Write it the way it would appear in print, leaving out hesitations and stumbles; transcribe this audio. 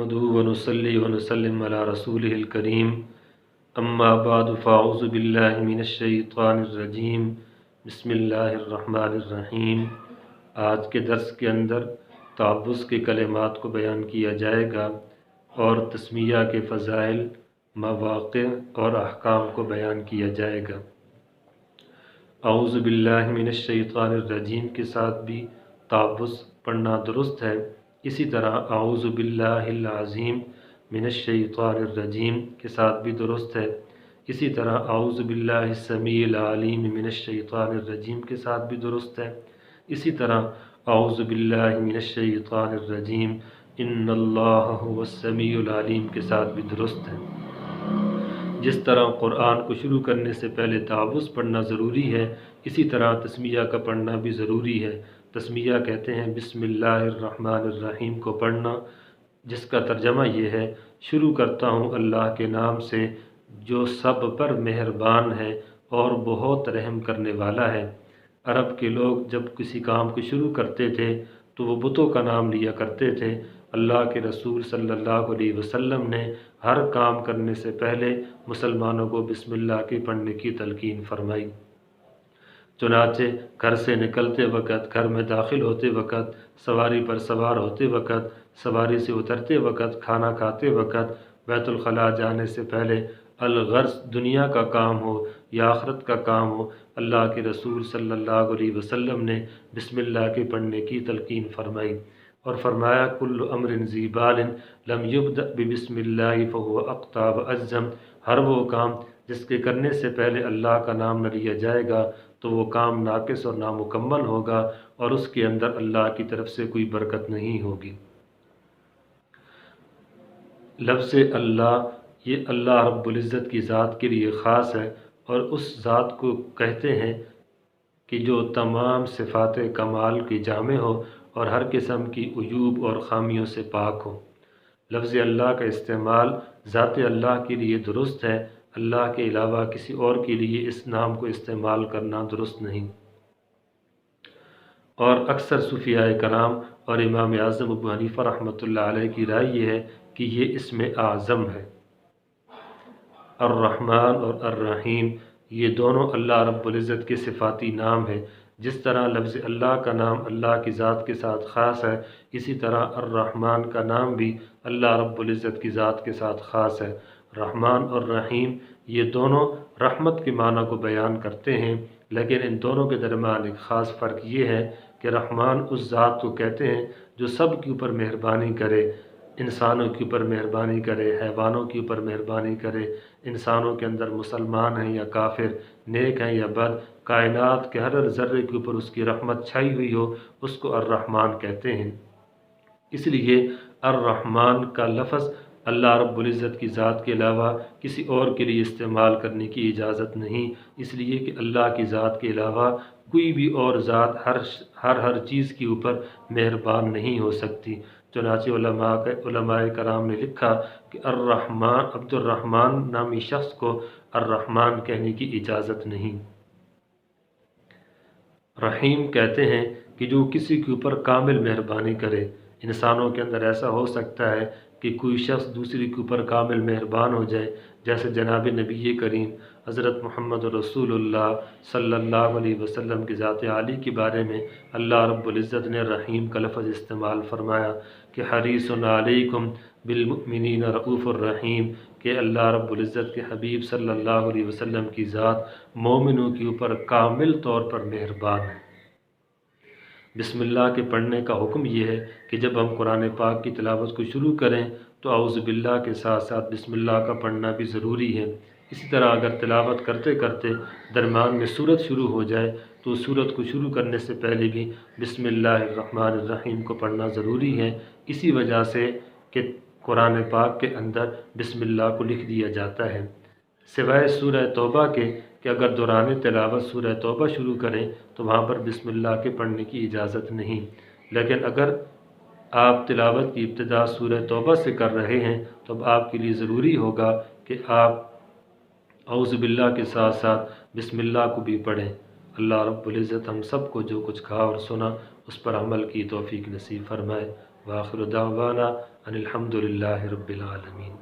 नहमदुहु व नुसल्ली व नुसल्लिम अला रसूलिहिल करीम अम्मा बाद फ़अऊज़ु बिल्लाहि मिनश शैतानिर रजीम बिस्मिल्लाहिर रहमानिर रहीम। आज के दर्स के अंदर तावुज़ के कलिमात को बयान किया जाएगा और तस्मिया के फ़ज़ाइल, मवाक़ि और अहकाम को बयान किया जाएगा। अऊज़ु बिल्लाहि मिनश शैतानिर रजीम के साथ भी तावुज़ पढ़ना दुरुस्त है। इसी तरह अऊज़ु बिल्लाहिल अज़ीम मिनश शैतानिर रजीम के साथ भी दुरुस्त है। इसी तरह अऊज़ु बिल्लाहिस समीइल अलीम मिनश शैतानिर रजीम के साथ भी दुरुस्त है। इसी तरह अऊज़ु बिल्लाहि मिनश शैतानिर रजीम इन्नल्लाह हुवस समीउल अलीम के साथ भी दुरुस्त है। जिस तरह कुरान को शुरू करने से पहले तावुज़ पढ़ना ज़रूरी है, इसी तरह तस्मिया का पढ़ना भी ज़रूरी है। तस्मिया कहते हैं बिस्मिल्लाहिर्रहमानिर्रहीम को पढ़ना, जिसका तर्जमा ये है, शुरू करता हूँ अल्लाह के नाम से जो सब पर मेहरबान है और बहुत रहम करने वाला है। अरब के लोग जब किसी काम को शुरू करते थे तो वो बुतों का नाम लिया करते थे। अल्लाह के रसूल सल्लल्लाहु अलैहि वसल्लम ने हर काम करने से पहले मुसलमानों को बिस्मिल्लाह के पढ़ने की तलकीन फरमाई। चुनाचे घर से निकलते वक़्त, घर में दाखिल होते वक़्त, सवारी पर सवार होते वक़्त, सवारी से उतरते वक़्त, खाना खाते वक़्त, बैतुल खला जाने से पहले, अलगर्ज़ दुनिया का काम हो या आखिरत का काम हो, अल्लाह के रसूल सल्लल्लाहु अलैहि वसल्लम ने बिस्मिल्लाह के पढ़ने की तलकीन फरमाई और फरमाया कुल्लु अम्रिन ज़ी बालिन लम युब्दा बिस्मिल्लाह फ़हुव अक़ता व अज़्ज़म। हर वो काम जिसके करने से पहले अल्लाह का नाम न लिया जाएगा तो वो काम नाक़िस और नामुकम्मल होगा और उसके अंदर अल्लाह की तरफ से कोई बरकत नहीं होगी। लफ्ज़ अल्लाह ये अल्लाह रब्बुल इज़्ज़त की ज़ात के लिए ख़ास है और उस ज़ात को कहते हैं कि जो तमाम सिफ़ात कमाल की जामे हो और हर किस्म की उयूब और ख़ामियों से पाक हो। लफ्ज़ अल्लाह का इस्तेमाल ज़ात अल्लाह के लिए दुरुस्त है, अल्लाह के अलावा किसी और के लिए इस नाम को इस्तेमाल करना दुरुस्त नहीं। और अक्सर सूफ़ियाए कराम और इमाम आज़म अबू हनीफ़ा रहमतुल्लाह अलैह की राय ये है कि ये इसमें आज़म है। अर्रहमान और अर्रहीम ये दोनों अल्लाह रब्बुल इज़्ज़त के सिफ़ाती नाम हैं। जिस तरह लफ्ज़ अल्लाह का नाम अल्लाह की ज़ात के साथ ख़ास है, इसी तरह अर्रहमान का नाम भी अल्लाह रब्बुल इज़्ज़त की ज़ात के साथ ख़ास है। रहमान और रहीम ये दोनों रहमत के माना को बयान करते हैं, लेकिन इन दोनों के दरमियान एक ख़ास फ़र्क ये है कि रहमान उस ज़ात को कहते हैं जो सब के ऊपर मेहरबानी करे, इंसानों के ऊपर मेहरबानी करे, हैवानों के ऊपर मेहरबानी करे, इंसानों के अंदर मुसलमान हैं या काफिर, नेक हैं या बद, कायनात के हर ज़र्रे के ऊपर उसकी रहमत छाई हुई हो, उसको अर्रहमान कहते हैं। इसलिए अर्रहमान का लफ्ज़ अल्लाह रब्बुल इज़्ज़त की ज़ात के अलावा किसी और के लिए इस्तेमाल करने की इजाज़त नहीं, इसलिए कि अल्लाह की ज़ात के अलावा कोई भी और ज़ात हर चीज़ के ऊपर मेहरबान नहीं हो सकती। चुनांचे उलमाए कराम ने लिखा कि अर्रहमान अब्दुर्रहमान नामी शख्स को अर्रहमान कहने की इजाज़त नहीं। रहीम कहते हैं कि जो किसी के ऊपर कामिल मेहरबानी करे। इंसानों के अंदर ऐसा हो सकता है कि कोई शख्स दूसरे के ऊपर कामिल मेहरबान हो जाए, जैसे जनाब नबी करीम हज़रत मुहम्मद रसूलुल्लाह सल्लल्लाहु अलैहि वसल्लम की ज़ात आली के बारे में अल्लाह रब्बुल इज़्ज़त ने रहीम का लफ्ज़ इस्तेमाल फरमाया कि हरीसुन अलैकुम बिलमुमिनीन रऊफ़ुर रहीम, कि अल्लाह रब्बुल इज़्ज़त के हबीब सल्लल्लाहु अलैहि वसल्लम की ज़ात मोमिनों के ऊपर कामिल तौर पर मेहरबान है। बिस्मिल्लाह के पढ़ने का हुक्म यह है कि जब हम कुरान पाक की तिलावत को शुरू करें तो औज़ु बिल्लाह के साथ साथ बिस्मिल्लाह का पढ़ना भी ज़रूरी है। इसी तरह अगर तिलावत करते करते दरमियान में सूरत शुरू हो जाए तो सूरत को शुरू करने से पहले भी बिस्मिल्लाहिर्रहमानिर्रहीम को पढ़ना ज़रूरी है। इसी वजह से कि कुरान पाक के अंदर बिस्मिल्लाह को लिख दिया जाता है। सिवाय सूरह तौबा के कि अगर दौरान तिलावत सूरह तौबा शुरू करें तो वहाँ पर बिस्मिल्लाह के पढ़ने की इजाज़त नहीं। लेकिन अगर आप तिलावत की इब्तिदा सूरह तौबा से कर रहे हैं तो अब आपके लिए ज़रूरी होगा कि आप औज़ु बिल्लाह के साथ साथ बिस्मिल्लाह को भी पढ़ें। अल्लाह रब्बुल इज़्ज़त हम सब को जो कुछ कहा और सुना उस पर अमल की तौफ़ीक नसीब फरमाए। व आखिर दावाना ان الحمد للہ رب العالمین۔